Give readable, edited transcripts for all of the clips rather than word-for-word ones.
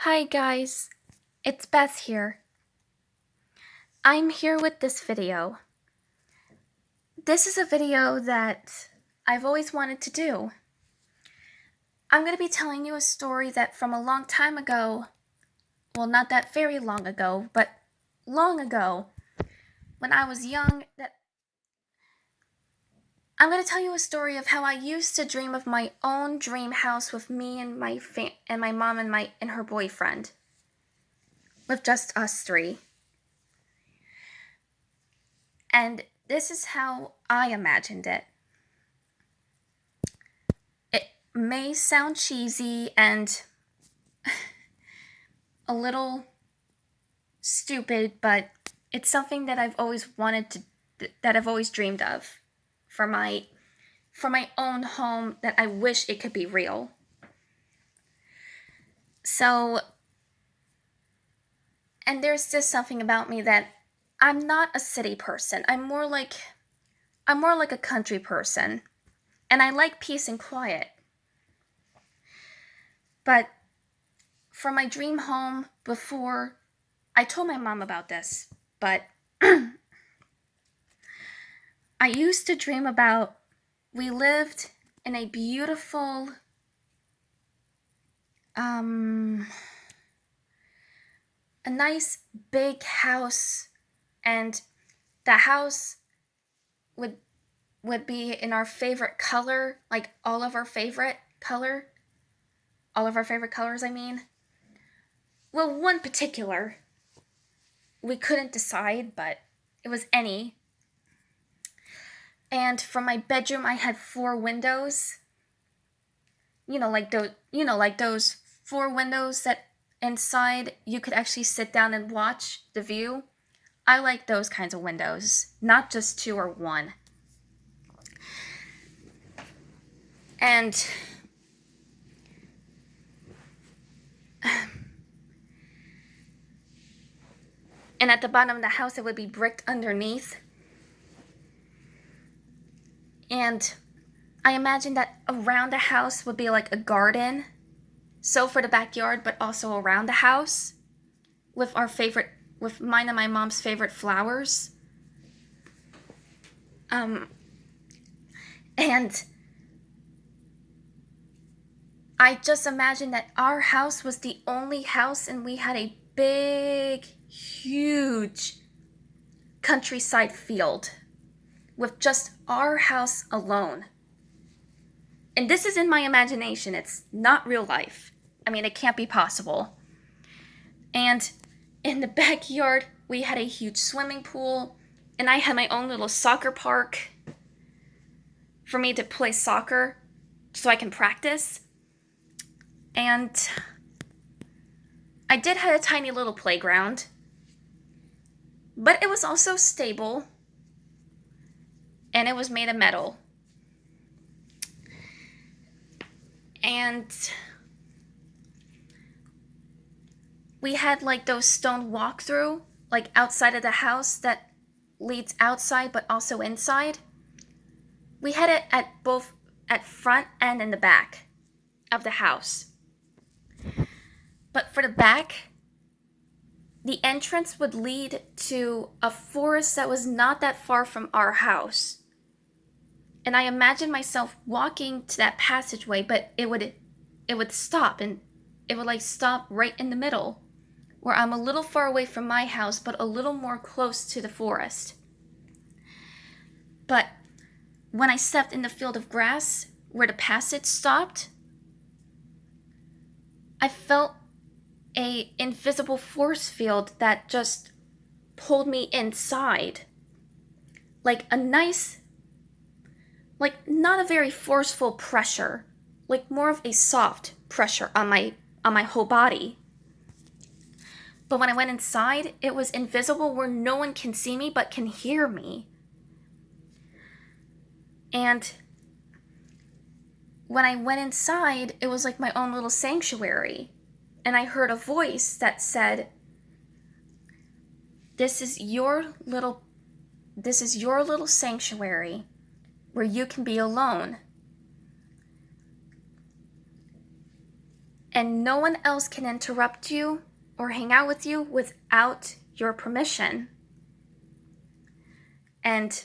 Hi guys, it's Beth here. I'm here with this video. This is a video that I've always wanted to do. I'm going to be telling you a story that from a long time ago, well, not that very long ago, but long ago, when I was young, I'm going to tell you a story of how I used to dream of my own dream house with me and my mom and her boyfriend, with just us three. And this is how I imagined it. It may sound cheesy and a little stupid, but it's something that I've always that I've always dreamed of for my own home that I wish it could be real. So, and there's just something about me that I'm not a city person. I'm more like a country person, and I like peace and quiet. But for my dream home, before I told my mom about this, but I used to dream about, we lived in a beautiful, a nice big house, and the house would be in our favorite color, like all of our favorite colors, I mean. Well, one particular, we couldn't decide, but it was any. And from my bedroom, I had 4 windows. Like those 4 windows that inside you could actually sit down and watch the view. I like those kinds of windows, not just 2 or 1. And at the bottom of the house, it would be bricked underneath. And I imagined that around the house would be like a garden. So for the backyard, but also around the house with mine and my mom's favorite flowers. And I just imagined that our house was the only house, and we had a big, huge countryside field with just our house alone. And this is in my imagination. It's not real life. I mean, it can't be possible. And in the backyard, we had a huge swimming pool, and I had my own little soccer park for me to play soccer so I can practice. And I did have a tiny little playground, but it was also stable, and it was made of metal. And we had like those stone walk-through, like outside of the house that leads outside but also inside. We had it at front and in the back of the house. But for the back, the entrance would lead to a forest that was not that far from our house. And I imagined myself walking to that passageway, but it would stop, and it would like stop right in the middle, where I'm a little far away from my house, but a little more close to the forest. But when I stepped in the field of grass where the passage stopped, I felt a invisible force field that just pulled me inside. Like a nice, like not a very forceful pressure, like more of a soft pressure on my whole body. But when I went inside, it was invisible, where no one can see me but can hear me. And when I went inside, it was like my own little sanctuary. And I heard a voice that said, this is your little sanctuary where you can be alone. and no one else can interrupt you or hang out with you without your permission. And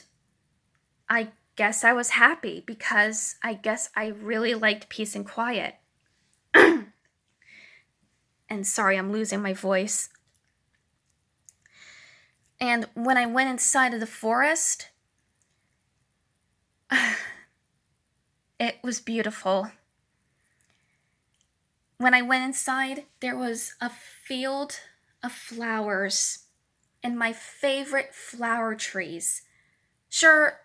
I guess I was happy because I guess I really liked peace and quiet. And sorry, I'm losing my voice. And when I went inside of the forest, it was beautiful. When I went inside, there was a field of flowers and my favorite flower trees. Sure,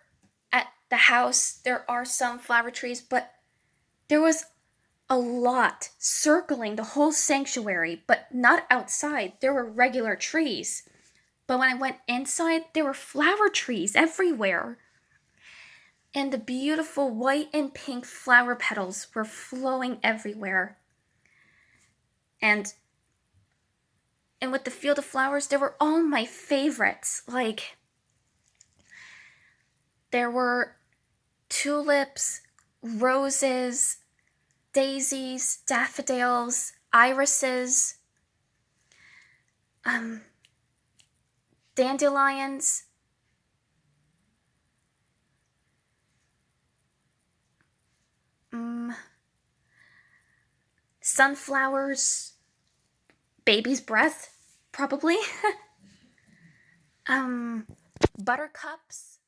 at the house there are some flower trees, but there was a lot circling the whole sanctuary, but not outside. There were regular trees. But when I went inside, there were flower trees everywhere. And the beautiful white and pink flower petals were flowing everywhere. And with the field of flowers, there were all my favorites. Like, there were tulips, roses, daisies, daffodils, irises, dandelions, sunflowers, baby's breath, probably, buttercups,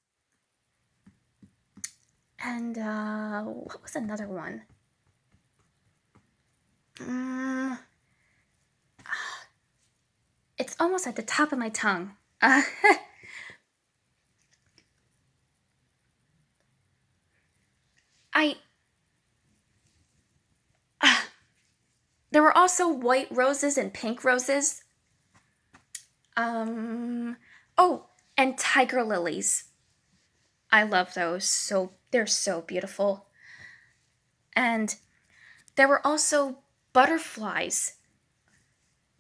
and what was another one? It's almost at the top of my tongue. There were also white roses and pink roses. Oh, and tiger lilies. I love those. They're so beautiful. And there were also butterflies.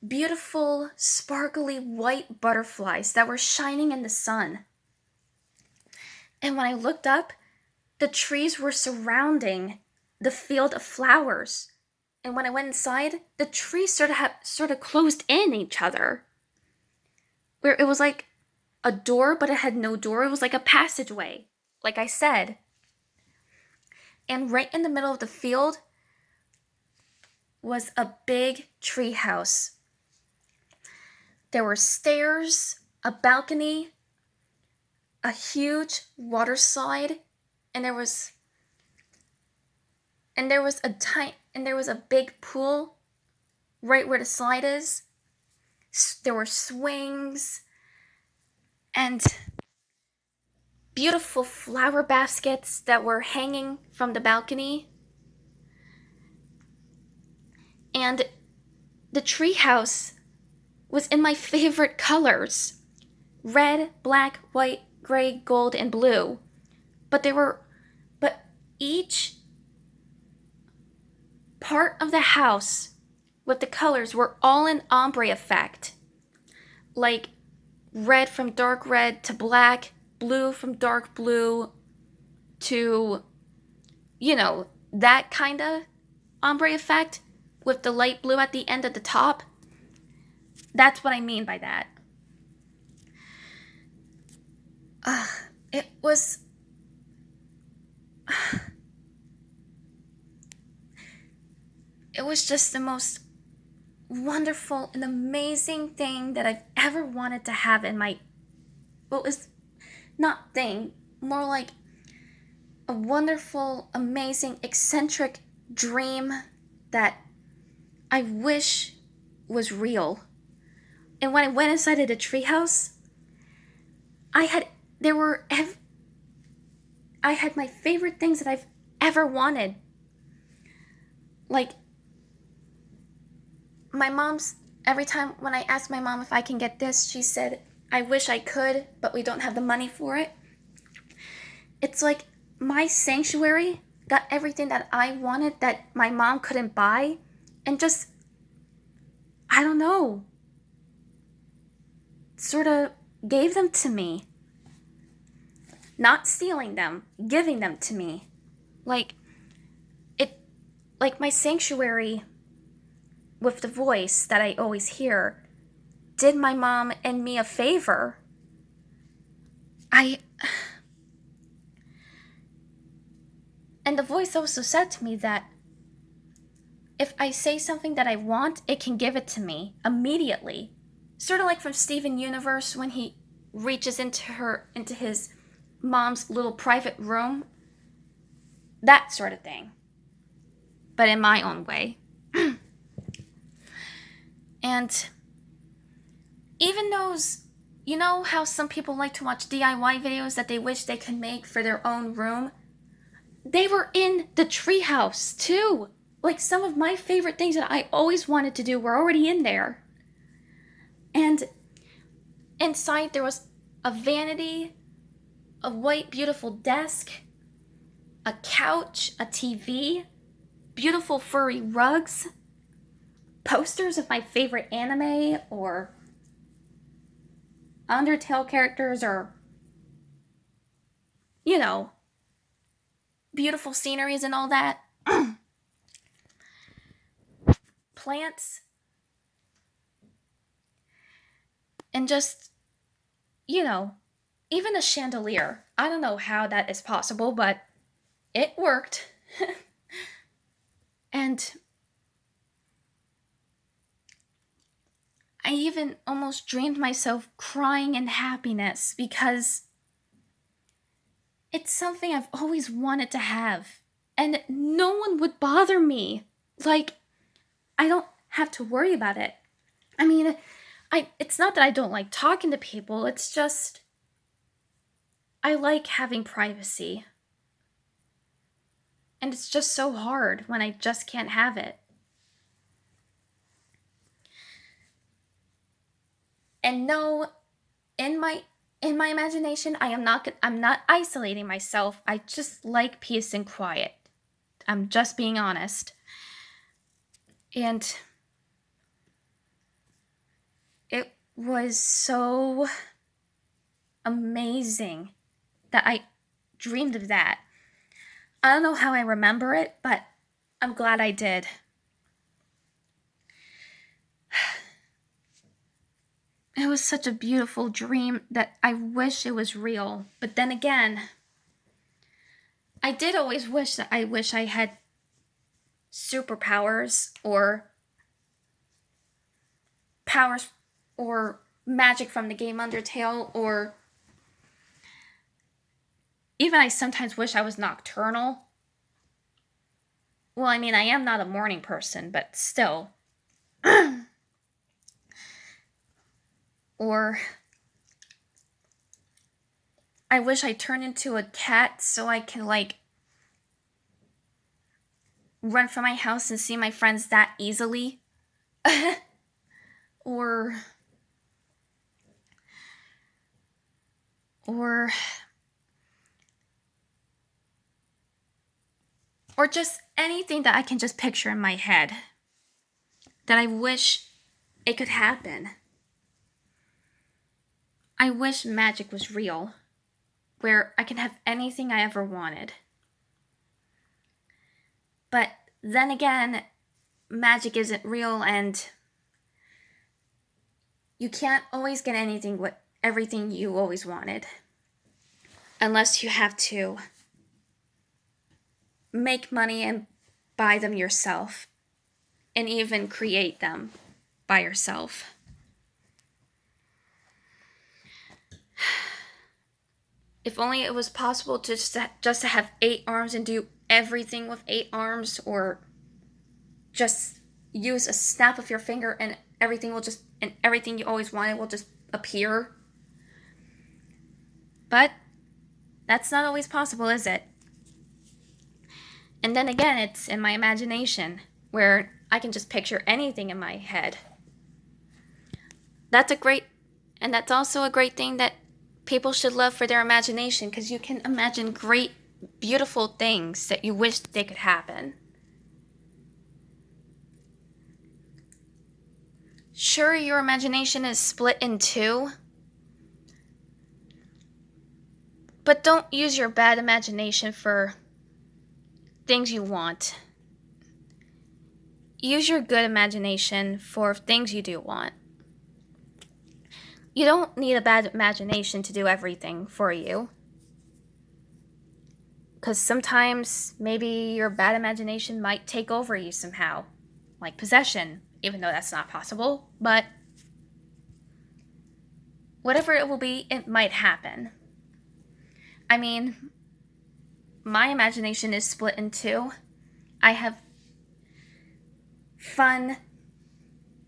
Beautiful, sparkly white butterflies that were shining in the sun. And when I looked up, the trees were surrounding the field of flowers. And when I went inside, the trees sort of closed in each other. Where it was like a door, but it had no door. It was like a passageway, like I said. And right in the middle of the field was a big tree house. There were stairs, a balcony, a huge water slide, and there was a big pool right where the slide is. There were swings and beautiful flower baskets that were hanging from the balcony. And the treehouse was in my favorite colors: red, black, white, gray, gold, and blue. But each part of the house with the colors were all an ombre effect. Like red from dark red to black, blue from dark blue to, that kind of ombre effect with the light blue at the end at the top. That's what I mean by that. It was... It was just the most wonderful and amazing thing that I've ever wanted to have in my... Well, it's not thing, more like a wonderful, amazing, eccentric dream that I wish was real. And when I went inside of the treehouse, I had my favorite things that I've ever wanted. Like, my mom's, every time when I asked my mom if I can get this, she said, I wish I could, but we don't have the money for it. It's like my sanctuary got everything that I wanted that my mom couldn't buy, and just, I don't know, sort of gave them to me. Not stealing them, giving them to me. Like my sanctuary with the voice that I always hear did my mom and me a favor. And the voice also said to me that if I say something that I want, it can give it to me immediately. Sort of like from Steven Universe when he reaches into his mom's little private room. That sort of thing. But in my own way. And even those, you know how some people like to watch DIY videos that they wish they could make for their own room? They were in the treehouse too. Like some of my favorite things that I always wanted to do were already in there. And inside there was a vanity, a white beautiful desk, a couch, a TV, beautiful furry rugs, posters of my favorite anime or Undertale characters or, you know, beautiful sceneries and all that. Plants. And just, you know, even a chandelier. I don't know how that is possible, but it worked. And I even almost dreamed myself crying in happiness because it's something I've always wanted to have. And no one would bother me. Like, I don't have to worry about it. I mean, it's not that I don't like talking to people, it's just I like having privacy. And it's just so hard when I just can't have it. And no, in my imagination, I'm not isolating myself. I just like peace and quiet. I'm just being honest. And it was so amazing that I dreamed of that. I don't know how I remember it, but I'm glad I did. It was such a beautiful dream that I wish it was real. But then again, I did always wish I had superpowers or powers or magic from the game Undertale, or even I sometimes wish I was nocturnal. Well, I mean, I am not a morning person, but still. Or I wish I turned into a cat so I can, like, run from my house and see my friends that easily. or or or just anything that I can just picture in my head that I wish it could happen. I wish magic was real, where I can have anything I ever wanted. But then again, magic isn't real, and you can't always get everything you always wanted. Unless you have to make money and buy them yourself, and even create them by yourself. If only it was possible to just to have 8 arms and do everything with 8 arms, or just use a snap of your finger and everything you always wanted will just appear. But that's not always possible, is it? And then again, it's in my imagination, where I can just picture anything in my head. That's also a great thing that people should love for their imagination, because you can imagine great, beautiful things that you wish they could happen. Sure, your imagination is split in 2, but don't use your bad imagination for things you want. use your good imagination for things you do want. You don't need a bad imagination to do everything for you. Because sometimes maybe your bad imagination might take over you somehow, like possession, even though that's not possible. But whatever it will be, it might happen. I mean, my imagination is split in two. I have fun,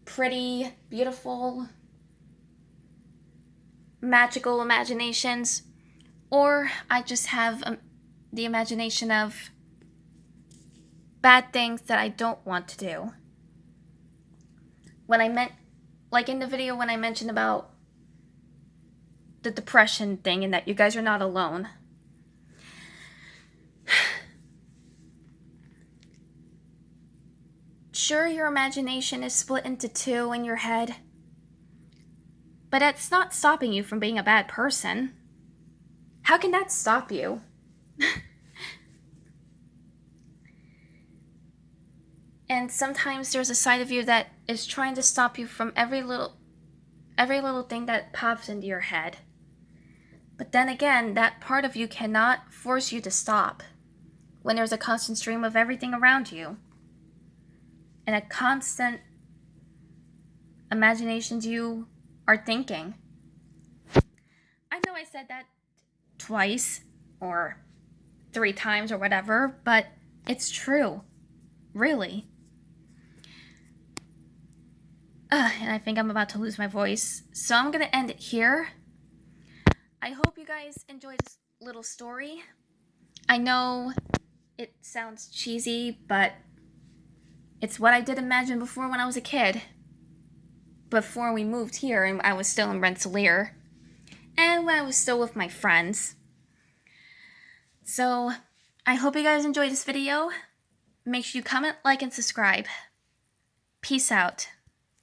pretty, beautiful, magical imaginations, or I just have the imagination of bad things that I don't want to do. When I meant, like in the video when I mentioned about the depression thing and that you guys are not alone. Sure, your imagination is split into two in your head, but it's not stopping you from being a bad person. How can that stop you? And sometimes there's a side of you that is trying to stop you from every little thing that pops into your head. But then again, that part of you cannot force you to stop when there's a constant stream of everything around you and a constant imaginations you are thinking. I know I said that twice or 3 times or whatever, but it's true. Really. And I think I'm about to lose my voice, so I'm gonna end it here. I hope you guys enjoyed this little story. I know it sounds cheesy, but it's what I did imagine before when I was a kid. Before we moved here and I was still in Rensselaer. And when I was still with my friends. So, I hope you guys enjoyed this video. Make sure you comment, like, and subscribe. Peace out.